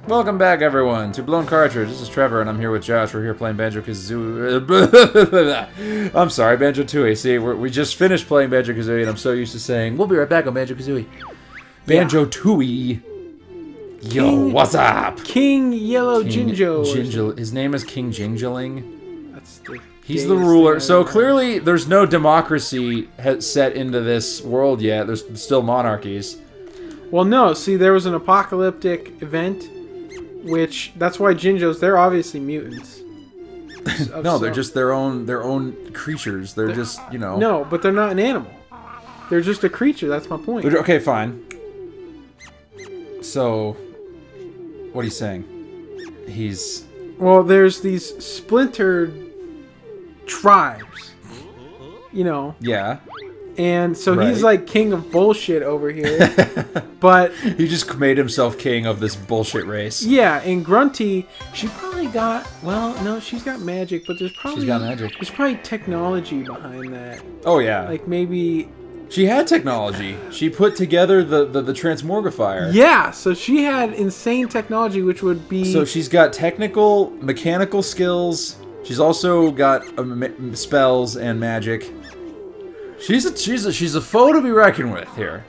Welcome back, everyone, to Blown Cartridge. This is Trevor, and I'm here with Josh. We're here playing Banjo Kazooie. I'm sorry, Banjo Tooie. See, we just finished playing Banjo Kazooie, and I'm so used to saying, we'll be right back on Banjo Kazooie. Banjo Tooie. Yo, what's up? King Yellow Jinjo. His name is King Jingeling. That's the He's the ruler. So clearly, there's no democracy set into this world yet. There's still monarchies. Well, no. See, there was an apocalyptic event. Which, that's why Jinjos, they're obviously mutants. No, they're just their own creatures. They're just, you know. No, but they're not an animal. They're just a creature, that's my point. Okay, fine. So, what are you saying? Well, there's these splintered tribes. You know. Yeah. And so he's like king of bullshit over here. But he just made himself king of this bullshit race. Yeah, and Grunty, she probably got, well, no, she's got magic, but there's probably... She's got magic. There's probably technology behind that. Oh, yeah. Like, maybe... She had technology. She put together the Transmorgifier. Yeah, so she had insane technology, which would be... So she's got technical, mechanical skills. She's also got spells and magic. She's a foe to be reckoned with here.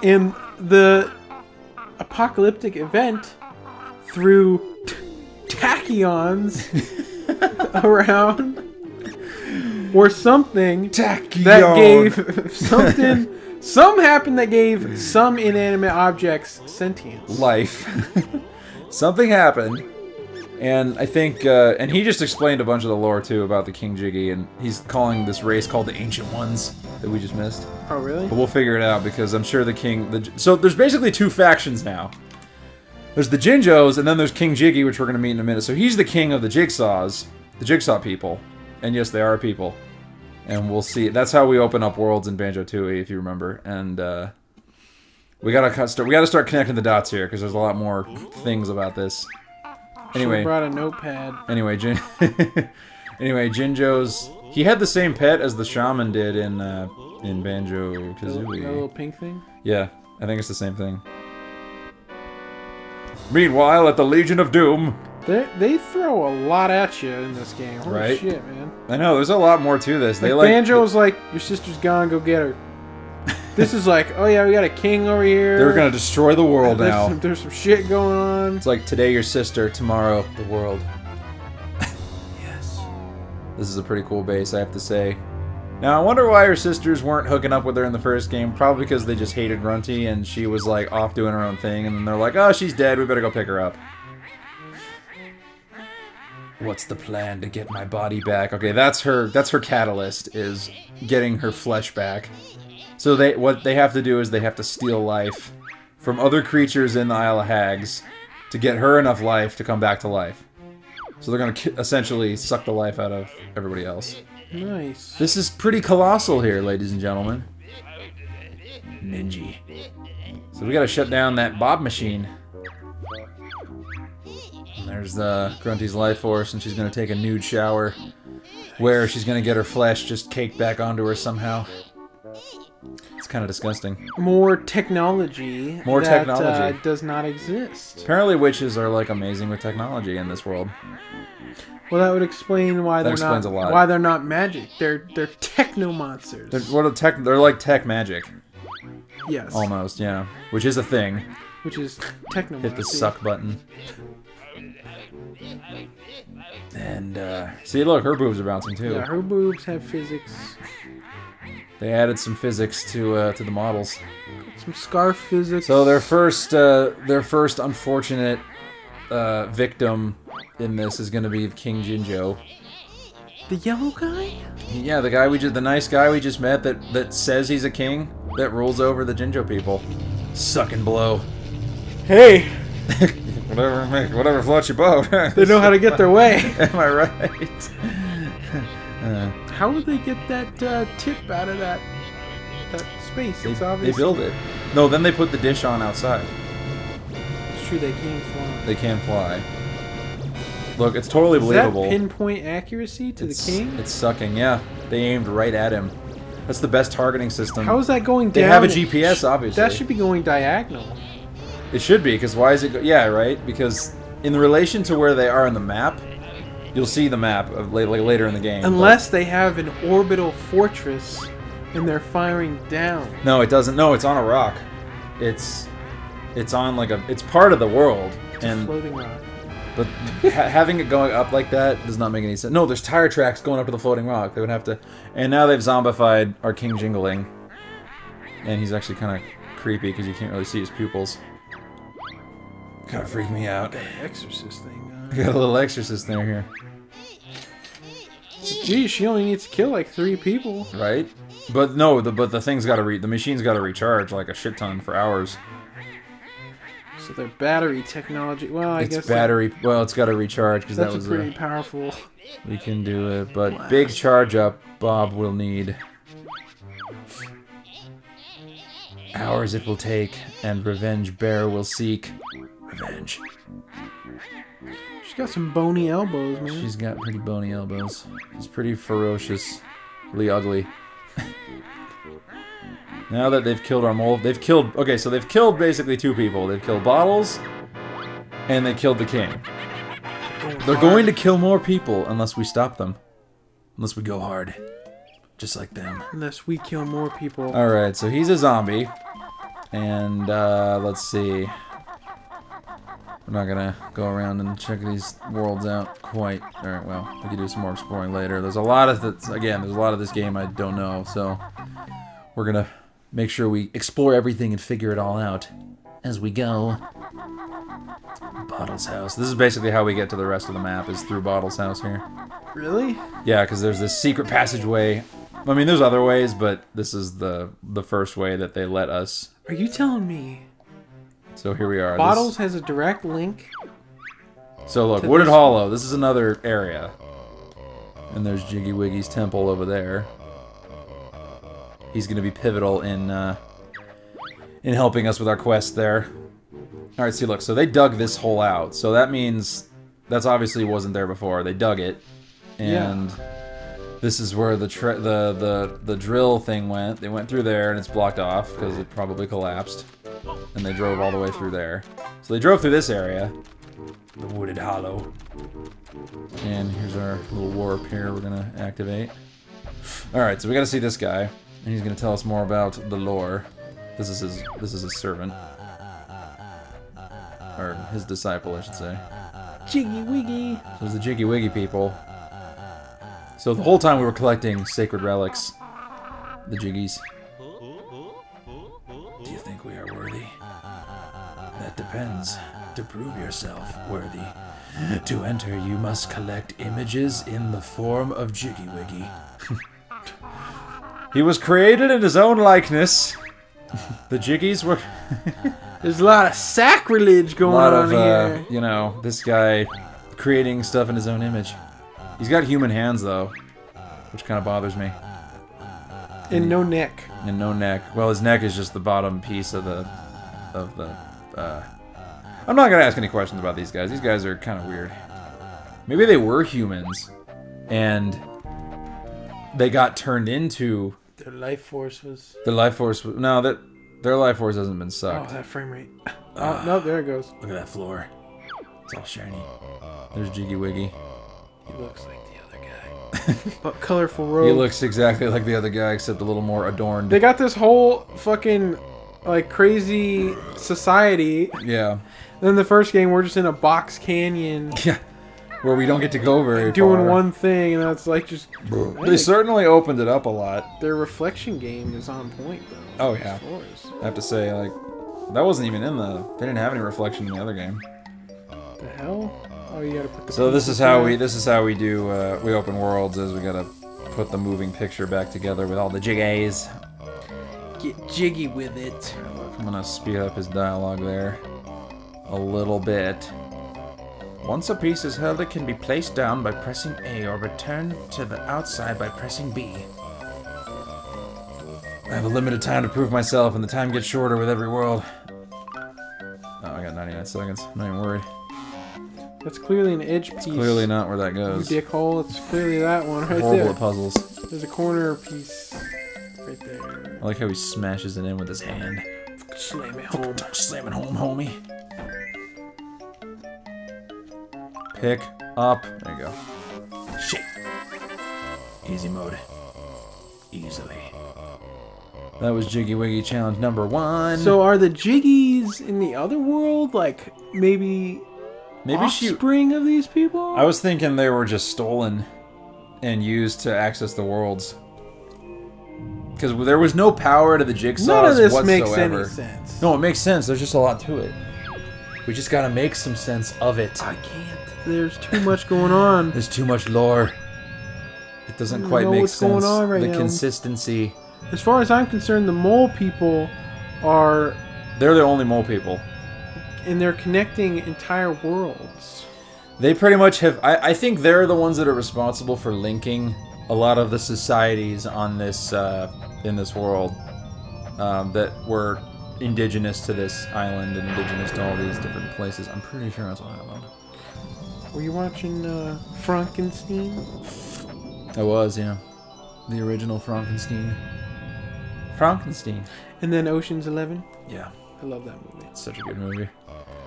In the apocalyptic event, threw tachyons around or something that gave something. Some happened that gave some inanimate objects sentience. Life. Something happened. And I think, and he just explained a bunch of the lore, too, about the King Jiggy, and he's calling this race called the Ancient Ones that we just missed. Oh, really? But we'll figure it out, because I'm sure the King... So there's basically two factions now. There's the Jinjos, and then there's King Jiggy, which we're going to meet in a minute. So he's the king of the Jigsaws, the Jigsaw people. And yes, they are people. And we'll see. That's how we open up worlds in Banjo Tooie, if you remember. And, we gotta start connecting the dots here, because there's a lot more things about this. Anyway, brought a notepad. Anyway, Jinjo's. He had the same pet as the shaman did in Banjo Kazooie. That little pink thing. Yeah, I think it's the same thing. Meanwhile, at the Legion of Doom, they throw a lot at you in this game. Holy shit, man! I know there's a lot more to this. Banjo's like, your sister's gone, go get her. This is like, oh yeah, we got a king over here. They're gonna destroy the world now. There's some shit going on. It's like today your sister, tomorrow the world. Yes. This is a pretty cool base, I have to say. Now, I wonder why her sisters weren't hooking up with her in the first game. Probably because they just hated Grunty and she was like off doing her own thing. And then they're like, oh, she's dead, we better go pick her up. What's the plan to get my body back? Okay, that's her catalyst, is getting her flesh back. So what they have to do is they have to steal life from other creatures in the Isle of Hags to get her enough life to come back to life. So they're going to essentially suck the life out of everybody else. Nice. This is pretty colossal here, ladies and gentlemen. Ninja. So we got to shut down that bob machine. And there's Grunty's life force, and she's going to take a nude shower where she's going to get her flesh just caked back onto her somehow. It's kind of disgusting. More technology. That does not exist. Apparently witches are like amazing with technology in this world. Well, that would explain why why they're not magic. They're techno monsters. They're like tech magic. Yes. Almost, yeah. Which is a thing. Which is techno. Hit the suck button. And see, look, her boobs are bouncing too. Yeah, her boobs have physics. They added some physics to the models. Some scarf physics. So their first unfortunate victim in this is going to be King Jinjo. The yellow guy? Yeah, the nice guy we just met that says he's a king that rules over the Jinjo people. Suck and blow. Hey. whatever floats your boat. They know how to get their way. Am I right? How would they get that tip out of that space? They build it. No, then they put the dish on outside. It's true, they can fly. They can fly. Look, it's totally believable. Is that pinpoint accuracy to the king? It's sucking, yeah. They aimed right at him. That's the best targeting system. How is that going down? They have a GPS, obviously. That should be going diagonal. It should be, because why is it... Yeah, right? Because in relation to where they are in the map, you'll see the map of later in the game. Unless they have an orbital fortress and they're firing down. No, it doesn't. No, it's on a rock. It's on like a... It's part of the world. It's a floating rock. But having it going up like that does not make any sense. No, there's tire tracks going up to the floating rock. They would have to... And now they've zombified our King Jingling. And he's actually kind of creepy because you can't really see his pupils. Kind of freak me out. Got an exorcist thing. Got a little exorcist there here. Gee, she only needs to kill like 3 people. Right? But no, the thing's got to the machine's got to recharge like a shit ton for hours. So their battery technology. Well, I guess battery. Well, it's got to recharge because that was pretty powerful. We can do it, but big charge up, Bob will need. Hours it will take, and Revenge Bear will seek revenge. She's got some bony elbows, man. She's got pretty bony elbows. She's pretty ferociously ugly. Now that they've killed our mole, they've killed... Okay, so they've killed basically 2 people. They've killed Bottles, and they killed the king. They're going to kill more people unless we stop them. Unless we go hard. Just like them. Unless we kill more people. Alright, so he's a zombie. And, let's see. We're not gonna go around and check these worlds out quite. Alright, well, we can do some more exploring later. There's a lot of this game I don't know, so we're gonna make sure we explore everything and figure it all out as we go. Bottle's house. This is basically how we get to the rest of the map, is through Bottle's house here. Really? Yeah, because there's this secret passageway. I mean, there's other ways, but this is the first way that they let us. Are you telling me? So here we are. Bottles has a direct link. So look, Wooded Hollow. This is another area. And there's Jiggy Wiggy's temple over there. He's going to be pivotal in helping us with our quest there. All right, see, look. So they dug this hole out. So that means that's obviously wasn't there before. They dug it, and this is where the drill thing went. They went through there, and it's blocked off because it probably collapsed. And they drove all the way through there. So they drove through this area, the Wooded Hollow. And here's our little warp here. We're gonna activate. All right, so we got to see this guy. And he's going to tell us more about the lore. This is his servant. Or his disciple, I should say. Jiggy Wiggy. So it's the Jiggy Wiggy people. So the whole time we were collecting sacred relics. The Jiggies. Do you think we are worthy? That depends. To prove yourself worthy. To enter, you must collect images in the form of Jiggy Wiggy. He was created in his own likeness. The Jiggies were... There's a lot of sacrilege going on here. You know, this guy creating stuff in his own image. He's got human hands, though, which kind of bothers me. And no neck. And no neck. Well, his neck is just the bottom piece of the... I'm not going to ask any questions about these guys. These guys are kind of weird. Maybe they were humans, and they got turned into... Their life force was... The life force was... No, their life force hasn't been sucked. Oh, that frame rate. Oh, no, there it goes. Look at that floor. It's all shiny. There's Jiggy Wiggy. He looks like the other guy. But colorful robe. He looks exactly like the other guy, except a little more adorned. They got this whole fucking, like, crazy society. Yeah. Then the first game, we're just in a box canyon. Yeah. Where we don't get to go very doing far. One thing, and that's like just... They certainly opened it up a lot. Their reflection game is on point, though. Oh, yeah. I have to say, like, that wasn't even in the... They didn't have any reflection in the other game. The hell? Oh, you gotta put the... So this is how we do, we open worlds, is we gotta put the moving picture back together with all the jiggies. Get jiggy with it. I'm gonna speed up his dialogue there a little bit. Once a piece is held, it can be placed down by pressing A or returned to the outside by pressing B. I have a limited time to prove myself, and the time gets shorter with every world. Oh, I got 99 seconds. I'm not even worried. That's clearly an edge piece. It's clearly not where that goes. You dickhole. It's clearly that one right Horrible there. at puzzles. There's a corner piece right there. I like how he smashes it in with his hand. Slam it home. Slam it home, homie. Pick up. There you go. Shit. Easy mode. Easily. That was Jiggy Wiggy challenge number 1. So are the Jiggies in the other world like maybe offspring of these people? I was thinking they were just stolen and used to access the worlds. Because there was no power to the Jigsaws None of this whatsoever. makes any sense. No, it makes sense. There's just a lot to it. We just gotta make some sense of it. I can't. There's too much going on. There's too much lore. It doesn't quite make what's sense. going on right the now. Consistency. As far as I'm concerned, the mole people are... They're the only mole people. And they're connecting entire worlds. They pretty much have... I think they're the ones that are responsible for linking a lot of the societies on this in this world that were indigenous to this island and indigenous to all these different places. I'm pretty sure that's what happened. Were you watching Frankenstein? I was, yeah. The original Frankenstein. Frankenstein. And then Ocean's 11? Yeah. I love that movie. It's such a good movie.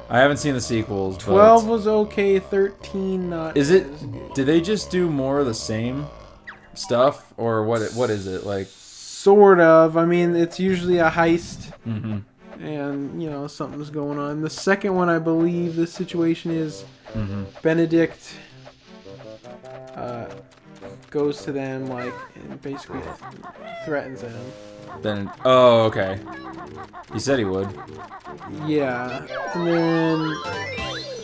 I haven't seen the sequels, 12 but... was okay, 13 not Is it... as good. Did they just do more of the same stuff? Or what is it? Like... Sort of. I mean, it's usually a heist. Mm-hmm. And, you know, something's going on. The second one, I believe, the situation is Benedict goes to them, like, and basically threatens them. Then... Oh, okay. He said he would. Yeah. And then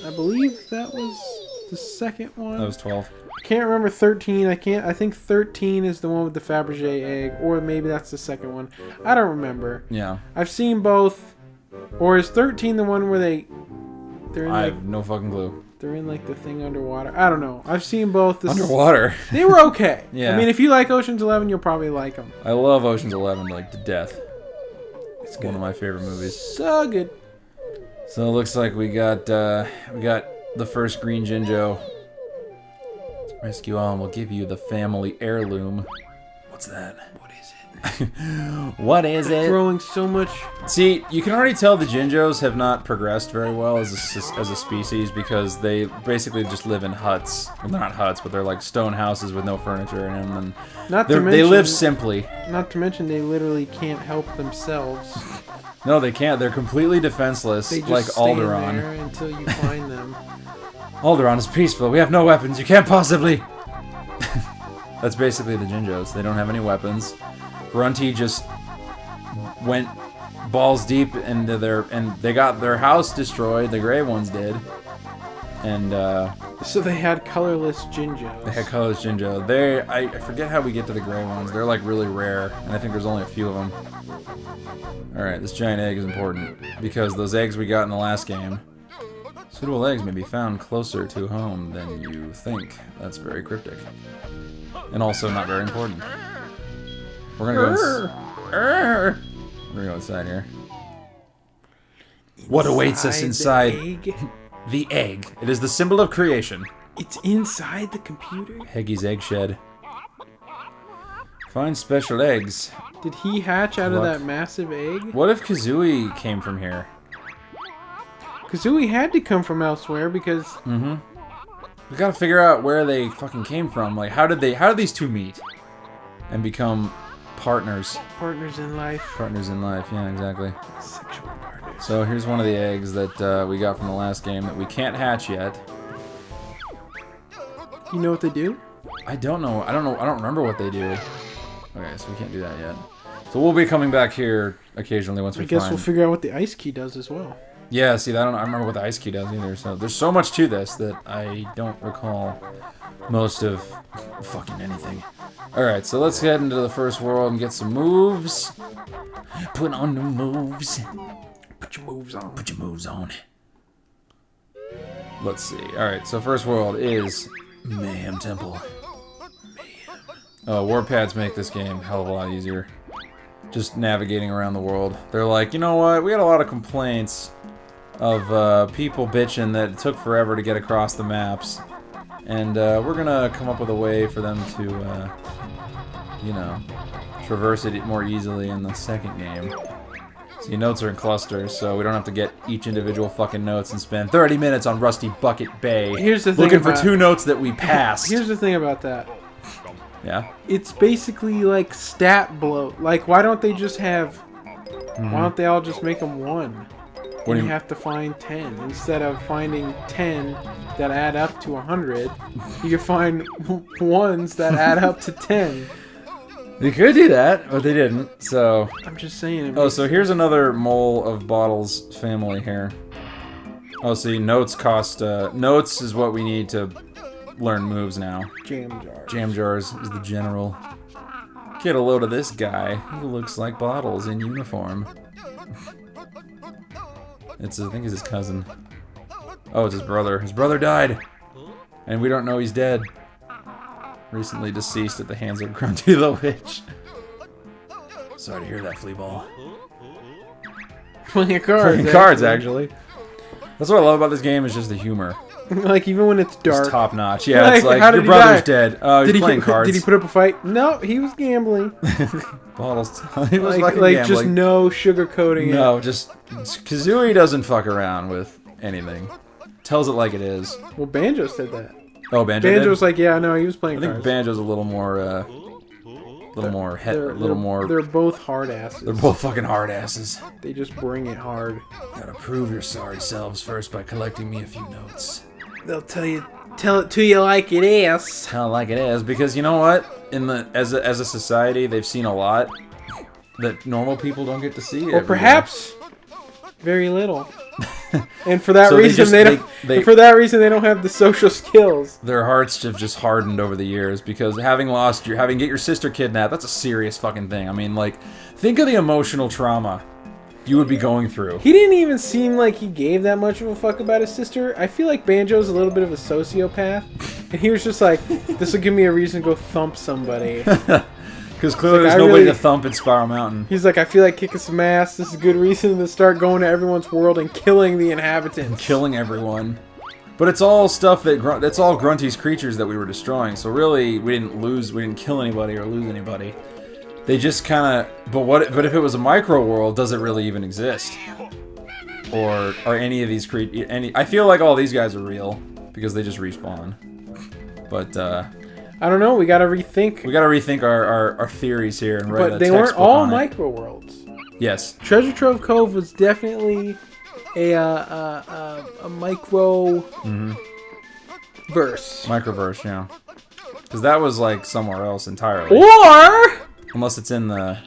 I believe that was the second one. That was 12. I can't remember 13. I think 13 is the one with the Fabergé egg, or maybe that's the second one. I don't remember. Yeah. I've seen both. Or is 13 the one where they're in I like, have no fucking clue. they're in like the thing underwater? I don't know. I've seen both. Underwater? They were okay. Yeah. I mean, if you like Ocean's 11, you'll probably like them. I love Ocean's 11 like to death. It's One of my favorite movies. So good. So it looks like we got the first green Jinjo. Rescue all and we'll give you the family heirloom. What's that? What is it? What is it? Throwing so much. See, you can already tell the Jinjos have not progressed very well as a species because they basically just live in huts. Well, they're not huts, but they're like stone houses with no furniture in them, and Not to they mention, live simply. Not to mention, they literally can't help themselves. No, they can't. They're completely defenseless, They just like stand Alderaan. there until you find them. Alderaan is peaceful. We have no weapons. You can't possibly. That's basically the Jinjos. They don't have any weapons. Grunty just went balls deep into and they got their house destroyed. The gray ones did. And So they had colorless Jinjos. they had colorless Jinjo. I forget how we get to the gray ones. They're like really rare, and I think there's only a few of them. All right, this giant egg is important because those eggs we got in the last game. Suitable eggs may be found closer to home than you think. That's very cryptic. And also not very important. We're gonna go we're gonna go inside here. What awaits us inside The egg? the egg? It is the symbol of creation. It's inside the computer? Heggy's egg shed. Find special eggs. Did he hatch out of Look. that massive egg? What if Kazooie came from here? Kazooie had to come from elsewhere because... Mm-hmm. We gotta figure out where they fucking came from. Like, how did these two meet? And become partners. Partners in life. Partners in life, yeah, exactly. Sexual partners. So here's one of the eggs that we got from the last game that we can't hatch yet. You know what they do? I don't know. I don't remember what they do. Okay, so we can't do that yet. So we'll be coming back here occasionally once we I guess find... we'll figure out what the ice key does as well. Yeah, see, I don't remember what the ice key does either. So there's so much to this that I don't recall most of fucking anything. All right, so let's head into the first world and get some moves. Put on the moves. Put your moves on. Put your moves on. Let's see. All right, so first world is Mayhem Temple. Oh, warpads make this game a hell of a lot easier. Just navigating around the world. They're like, you know what? We had a lot of complaints of people bitching that it took forever to get across the maps. And we're gonna come up with a way for them to, you know, traverse it more easily in the second game. See, notes are in clusters, so we don't have to get each individual fucking notes and spend 30 minutes on Rusty Bucket Bay Here's the thing looking for about- 2 notes that we passed. Here's the thing about that. Yeah? It's basically like stat bloat. Like, why don't they just have... Why don't they all just make them 1? What And do you you- have to find 10. Instead of finding 10 that add up to 100, you can find ones that add up to 10. They could do that, but they didn't, so... I'm just saying. Oh, so here's another mole of Bottles family here. Oh, see, notes cost... notes is what we need to learn moves now. Jam jar. Jam Jars is the general. Get a load of this guy. He looks like Bottles in uniform. I think it's his cousin. Oh, it's his brother. His brother died! And we don't know he's dead. Recently deceased at the hands of Grunty the Witch. Sorry to hear that, Fleaball. Playing cards. Playing cards, actually. That's what I love about this game, is just the humor. Like, even when it's dark. It's top notch. Yeah, it's like, how did your he brother's die? dead. Oh, he's playing cards. Did he put up a fight? No, he was gambling. Bottles. He was like fucking just gambling. no sugarcoating it. No, just... Kazooie doesn't fuck around with anything. Tells it like it is. Well, Banjo said that. Oh, Banjo Banjo's did? like, yeah, no, he was playing I think cards. Banjo's a little more, They're both hard asses. They're both fucking hard asses. They just bring it hard. Gotta prove your sorry selves first by collecting me a few notes. They'll tell it to you like it is. Kind of like it is, because you know what? As a society, they've seen a lot that normal people don't get to see. Or perhaps very little. And for that So they reason, just- they don't. they- and for that reason, they don't have the social skills. Their hearts have just hardened over the years, because having get your sister kidnapped, that's a serious fucking thing. I mean, like, think of the emotional trauma you would be going through. He didn't even seem like he gave that much of a fuck about his sister. I feel like Banjo's a little bit of a sociopath, and he was just like, "This will give me a reason to go thump somebody." Because clearly Like, there's I nobody really- to thump in Spiral Mountain. He's like, "I feel like kicking some ass. This is a good reason to start going to everyone's world and killing the inhabitants." Killing everyone. But it's all stuff that's all Grunty's creatures that we were destroying. So really, we didn't kill anybody or lose anybody. They just kind of... But if it was a micro world, does it really even exist? Or are any of these I feel like all these guys are real, because they just respawn. But, I don't know. We gotta rethink. we gotta rethink our theories here and write But a they weren't textbook all on it. micro worlds. Yes. Treasure Trove Cove was definitely a micro verse. Microverse, yeah. Because that was, like, somewhere else entirely. Or Unless it's in the...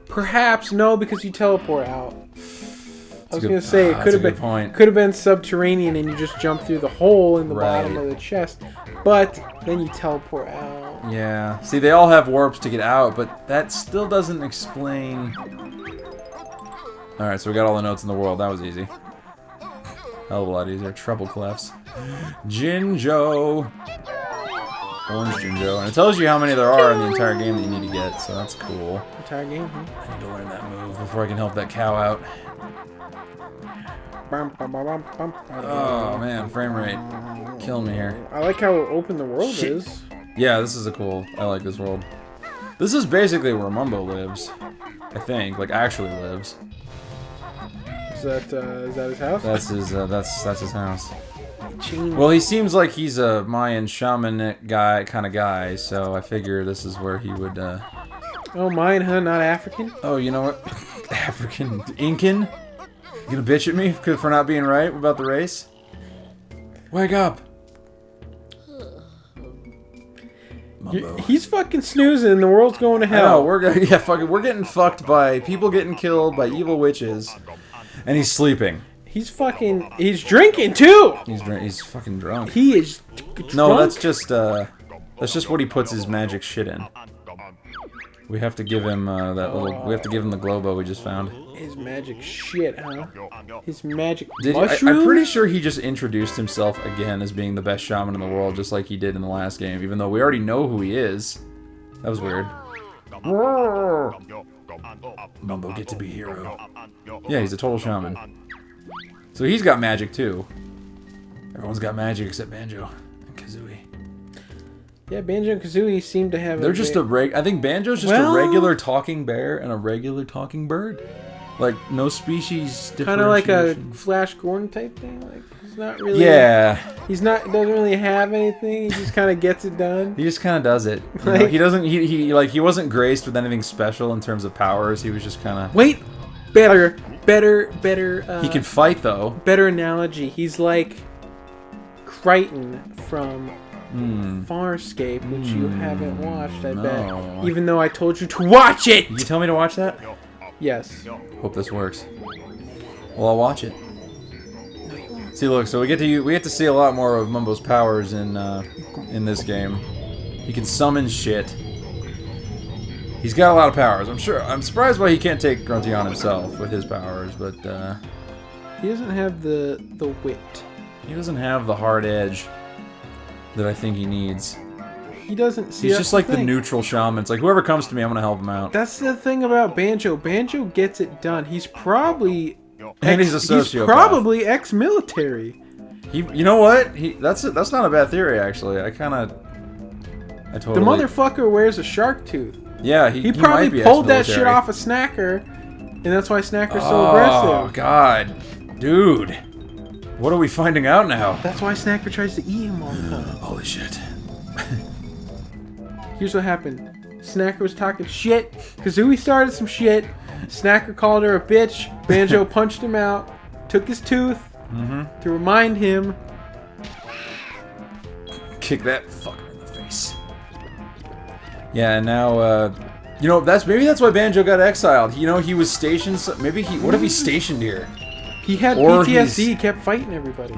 perhaps no, because you teleport out. I was good- gonna say it that's could a have good been point. could have been subterranean and you just jump through the hole in the bottom Right. of the chest, but then you teleport out. Yeah. See, they all have warps to get out, but that still doesn't explain... Alright, so we got all the notes in the world. That was easy. Hell of a lot easier. Treble clefs. Jinjo! Orange Jinjo. And it tells you how many there are in the entire game that you need to get, so that's cool. Entire game, huh? I need to learn that move before I can help that cow out. Oh, man. Frame rate. Killing me here. I like how open the world Shit. is. Yeah, this is a cool... I like this world. This This is where Mumbo lives. I think. Like, actually lives. Is that his house? That's his house. Gene. Well, he seems like he's a Mayan shamanic kind of guy, so I figure this is where he would, Oh, mine, huh? Not African? Oh, you know what? African... Incan? You gonna bitch at me for not being right about the race? Wake up! Mumbo. He's fucking snoozing. The world's going to hell. No, we're getting fucked by people getting killed by evil witches, and he's sleeping. He's drinking too. He's fucking drunk. He is drunk. No, that's just what he puts his magic shit in. We have to give him we have to give him the globo we just found. His magic shit, huh? His magic I'm mushroom? pretty sure he just introduced himself again as being the best shaman in the world, just like he did in the last game, even though we already know who he is. That was weird. Mumbo, get to be hero. Yeah, he's a total shaman. So he's got magic too. Everyone's got magic except Banjo and Kazooie. Yeah, Banjo and Kazooie seem to have. They're just I think Banjo's just a regular talking bear and a regular talking bird. Like, no species Kind of like a differentiation. Flash Gordon type thing. Like, he's not really... Yeah. He's not... Doesn't really have anything. He just kind of gets it done. He just kind of does it. You know, he doesn't... He wasn't graced with anything special in terms of powers. He was just kind of... Wait! Better... he can fight, though. Better analogy. He's like Crichton from Farscape, which you haven't watched, I bet. Even though I told you to watch it! Did you tell me to watch that? Yes. Hope this works. Well, I'll watch it. No, you won't. See, look, so we get to see a lot more of Mumbo's powers in this game. He can summon shit. He's got a lot of powers. I'm surprised why he can't take Grunty on himself with his powers, but He doesn't have the wit. he doesn't have the hard edge that I think he needs. He doesn't see. He's just like the thing. neutral shaman. It's like, whoever comes to me, I'm gonna help him out. That's the thing about Banjo. Banjo gets it done. He's probably And he's a sociopath. He's probably ex-military. You know what? That's not a bad theory, actually. I totally. The motherfucker wears a shark tooth. Yeah, He might probably be pulled that shit ex-military. off a Snacker, and that's why Snacker's so aggressive. Oh God, dude, what are we finding out now? That's why Snacker tries to eat him all the time. Holy shit! Here's what happened. Snacker was talking shit. Kazooie started some shit. Snacker called her a bitch. Banjo punched him out. Took his tooth to remind him. Kick that fucker in the face. Yeah, and now, you know, maybe that's why Banjo got exiled. You know, he was stationed. What if he's stationed here? He had Or PTSD. He kept fighting everybody.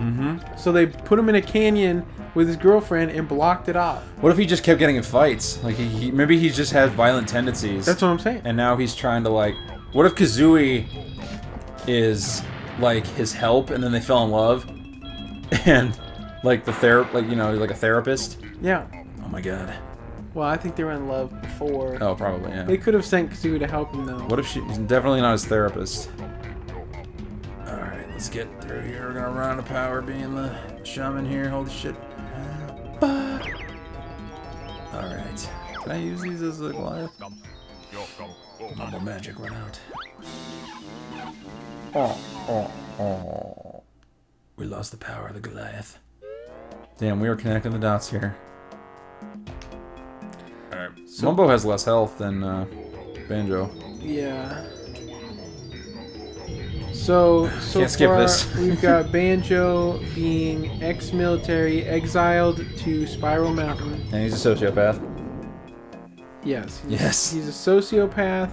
So they put him in a canyon with his girlfriend and blocked it off. What if he just kept getting in fights? Like, maybe he just has violent tendencies. That's what I'm saying. And now he's trying to, like... What if Kazooie is, like, his help, and then they fell in love? And, like, like a therapist? Yeah. Oh my god. Well, I think they were in love before. Oh, probably, yeah. They could have sent Kazooie to help him, though. What if she's definitely not his therapist? Alright, let's get through here. We're gonna run out of power being the shaman here. Holy shit. Alright. Can I use these as a Goliath? Mumbo magic run out. Oh. We lost the power of the Goliath. Damn, we are connecting the dots here. Alright. So, Mumbo has less health than Banjo. Yeah. So Can't skip far, this. we've got Banjo being ex-military, exiled to Spiral Mountain. And he's a sociopath. Yes. Yes. He's a sociopath,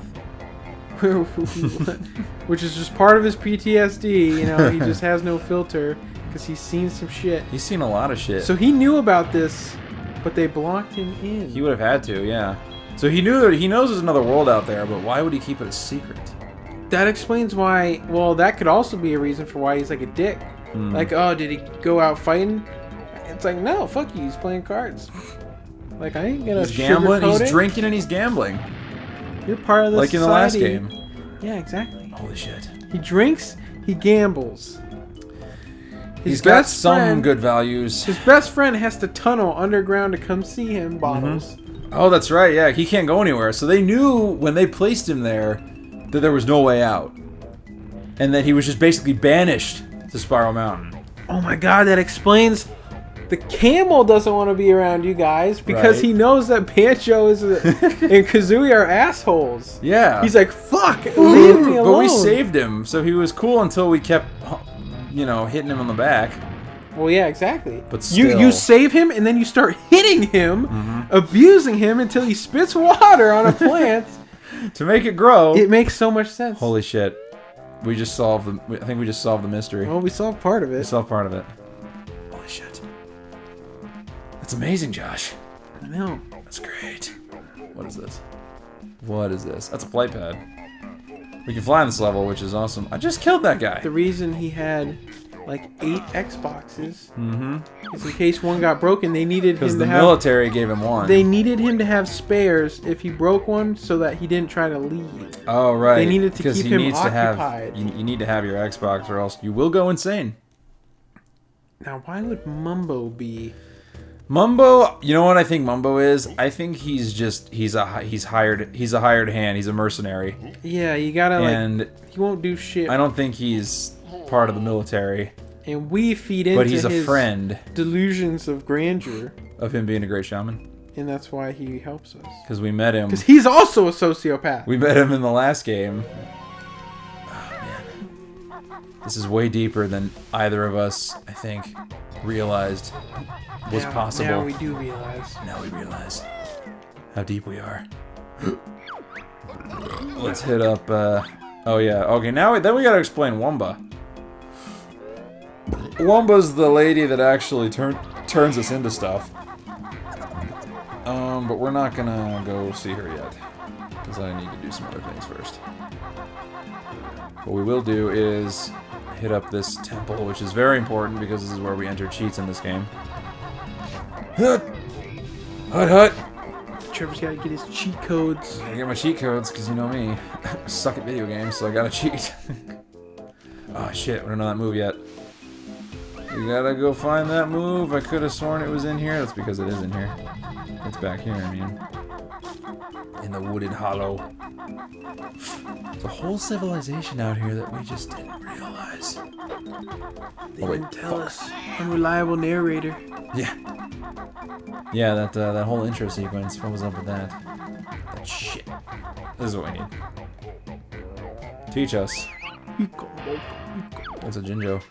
which is just part of his PTSD. You know, he just has no filter because he's seen some shit. He's seen a lot of shit. So he knew about this, but they blocked him in. He would have had to, yeah. So he knows there's another world out there, but why would he keep it a secret? That explains why. Well, that could also be a reason for why he's like a dick. Like, oh, did he go out fighting? It's like, no, fuck you. He's playing cards. Like, I ain't gonna. He's gambling. sugarcoat He's it. drinking and he's gambling. You're part of the Like in the last society. game. Yeah, exactly. Holy shit. He drinks. He gambles. He's got best some friend- good values. His best friend has to tunnel underground to come see him. Bottles. Oh, that's right. Yeah, he can't go anywhere. So they knew when they placed him there that there was no way out, and that he was just basically banished to Spiral Mountain. Oh my god, that explains. The camel doesn't want to be around you guys because Right. he knows that Banjo and Kazooie are assholes. Yeah. He's like, fuck, leave me alone. But we saved him, so he was cool until we kept, hitting him on the back. Well, yeah, exactly. But still. You save him and then you start hitting him, abusing him until he spits water on a plant. To make it grow. It makes so much sense. Holy shit. I think we just solved the mystery. Well, we solved part of We it. solved part of it. Holy shit. That's amazing, Josh. I know. That's great. What is this? What is this? That's a flight pad. We can fly on this level, which is awesome. I just killed that guy. The reason he had like 8 Xboxes is in case one got broken, they needed him Because to the have. military gave him one. They needed him to have spares if he broke one, so that he didn't try to leave. Oh, right. They needed to Because keep he him needs occupied. To have, you need to have your Xbox or else you will go insane. Now, why would Mumbo be? Mumbo, you know what I think Mumbo is? I think he's a hired hand. He's a mercenary. Yeah, you gotta and he won't do shit. I don't think he's part of the military. And we feed into but he's a his friend delusions of grandeur. Of him being a great shaman. And that's why he helps us. Because we met him. Because he's also a sociopath. We met him in the last game. Oh, man. This is way deeper than either of us, I think, realized was possible. Now we do realize. Now we realize how deep we are. Let's hit up, oh yeah. Okay, then we gotta explain Wumba. Wumba's the lady that actually turns us into stuff. But we're not gonna go see her yet. Because I need to do some other things first. What we will do is hit up this temple, which is very important because this is where we enter cheats in this game. Hut! Hut! Trevor's gotta get his cheat codes. I get my cheat codes, because you know me. I suck at video games, so I gotta cheat. Oh shit, we don't know that move yet. We gotta go find that move. I could have sworn it was in here. That's because it is in here. It's back here, I mean. In the wooded hollow. There's a whole civilization out here that we just didn't realize. They didn't tell us. Unreliable narrator. Yeah. Yeah, that whole intro sequence. What was up with that? That shit. This is what we need. Teach us. What's a Jinjo?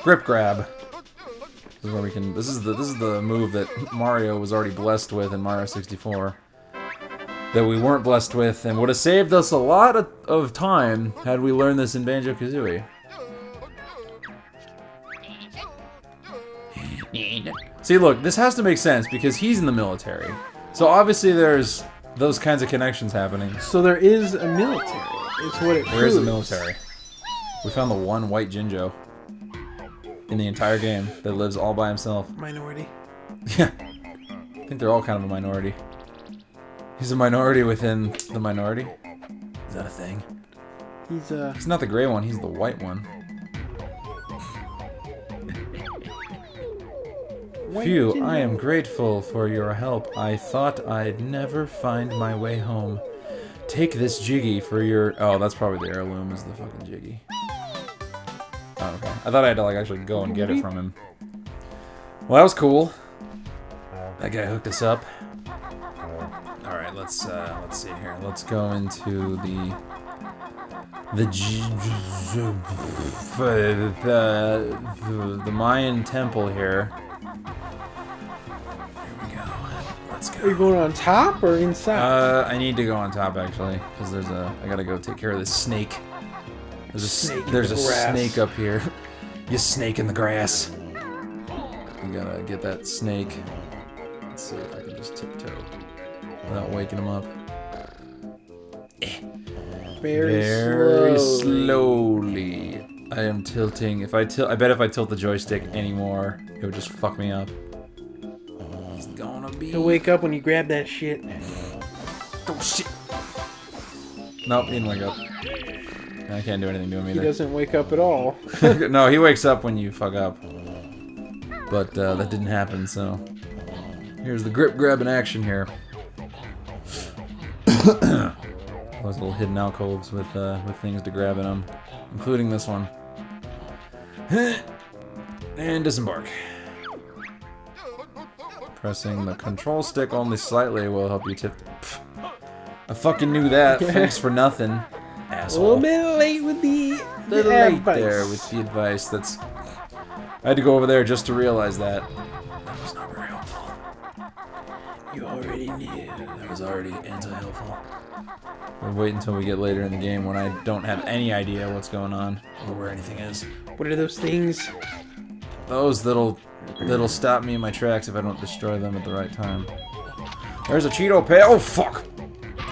Grip grab. This is where we can. This is the move that Mario was already blessed with in Mario 64. That we weren't blessed with, and would have saved us a lot of time had we learned this in Banjo Kazooie. See, look, this has to make sense because he's in the military. So obviously there's those kinds of connections happening. So there is a military. It's what it proves. There is a military. We found the one white Jinjo in the entire game that lives all by himself. Minority. Yeah. I think they're all kind of a minority. He's a minority within the minority? Is that a thing? He's not the gray one, he's the white one. Phew, I am grateful for your help. I thought I'd never find my way home. Take this Jiggy for your... Oh, that's probably the heirloom, is the fucking Jiggy. Oh, okay. I thought I had to, like, actually go and get it from him. Well, that was cool. That guy hooked us up. Alright, let's see here. Let's go into the Mayan temple here. Are you going on top or inside? I need to go on top actually, because I gotta go take care of this snake. There's a snake up here. You snake in the grass. We gotta get that snake. Let's see if I can just tiptoe without waking him up. Very slowly. I am tilting. I bet if I tilt the joystick anymore, it would just fuck me up. He'll wake up when you grab that shit. Oh shit! Nope, he didn't wake up. I can't do anything to him either. He doesn't wake up at all. No, he wakes up when you fuck up. But that didn't happen, so... Here's the grip grab in action here. Those little hidden alcoves with things to grab in them. Including this one. And disembark. Pressing the control stick only slightly will help you tip. I fucking knew that. Thanks for nothing, asshole. A little bit late with the late advice. there with the advice. I had to go over there just to realize that. That was not very helpful. You already knew. That was already anti-helpful. We'll wait until we get later in the game when I don't have any idea what's going on or where anything is. What are those things? Those that'll stop me in my tracks if I don't destroy them at the right time. There's a Cheeto pail. Oh fuck!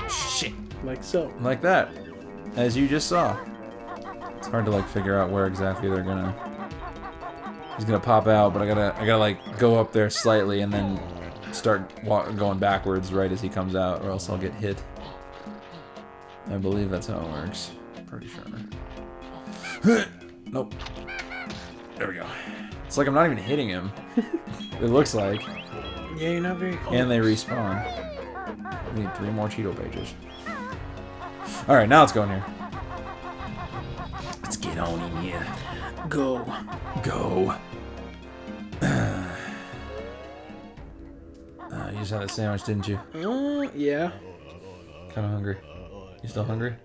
Shit. Like so. Like that, as you just saw. It's hard to like figure out where exactly they're gonna. He's gonna pop out, but I gotta like go up there slightly and then start going backwards right as he comes out, or else I'll get hit. I believe that's how it works. Pretty sure. Nope. There we go. It's like I'm not even hitting him. It looks like. Yeah, you're not very close. And they respawn. We need 3 more Cheeto pages. Alright, now let's go in here. Let's get on in here. Go. Go. You just had a sandwich, didn't you? Yeah. Kind of hungry. You still hungry?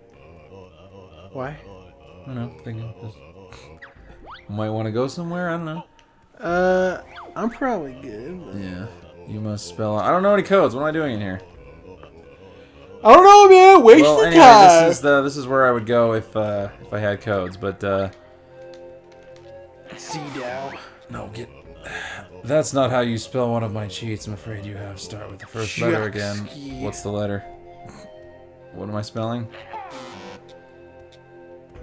Why? I don't know. Thinking. Just... Might want to go somewhere? I don't know. I'm probably good. But... Yeah. You must spell... I don't know any codes. What am I doing in here? I don't know, man. Waste Well, the anyway, time. this is where I would go if I had codes, but C-Dow. no, get. That's not how you spell one of my cheats. I'm afraid you have to start with the first letter again. What's the letter? What am I spelling?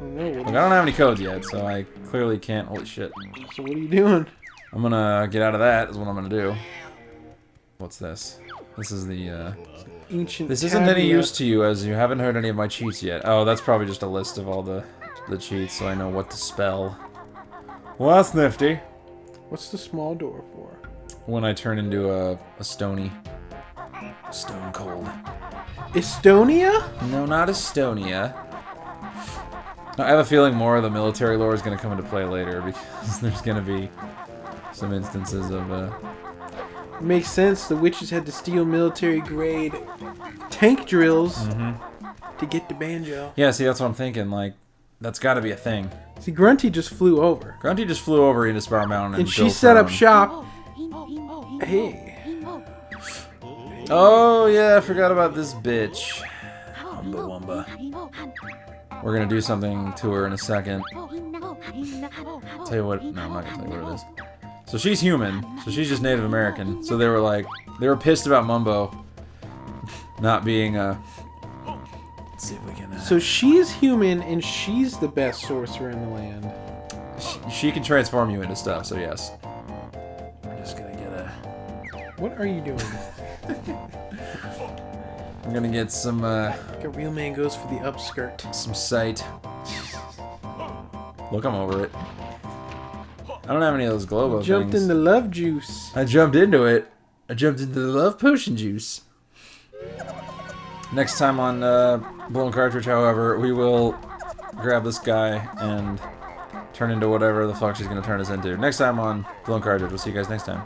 No, Look, I don't have any codes yet, so I clearly can't. Holy shit! so what are you doing? I'm gonna get out of that. Is what I'm gonna do. What's this? This is the. Ancient. This isn't any tabula. use to you, as you haven't heard any of my cheats yet. Oh, that's probably just a list of all the cheats, so I know what to spell. Well, that's nifty. What's the small door for? When I turn into a stony. Stone cold. Estonia? No, not Estonia. I have a feeling more of the military lore is going to come into play later, because there's going to be some instances of... Makes sense. The witches had to steal military-grade tank drills to get to Banjo. Yeah, see, that's what I'm thinking. Like, that's got to be a thing. See, Grunty just flew over. Grunty just flew over into Spar Mountain And she built set her up own. shop. Hey. Oh, yeah, I forgot about this bitch. Wumba Wumba. We're going to do something to her in a second. Tell you what... No, I'm not going to tell you what it is. So she's human. So she's just Native American. So they were like... They were pissed about Mumbo not being a... Let's see if we can... So she's human, and she's the best sorcerer in the land. She can transform you into stuff, so yes. We're just gonna get a... What are you doing? I'm gonna get some, Like a real man goes for the upskirt. some sight. Look, I'm over it. I don't have any of those Globo Jumped things. into love juice. I jumped into it. I jumped into the love potion juice. Next time on Blown Cartridge, however, we will grab this guy and turn into whatever the fuck she's gonna turn us into. Next time on Blown Cartridge. We'll see you guys next time.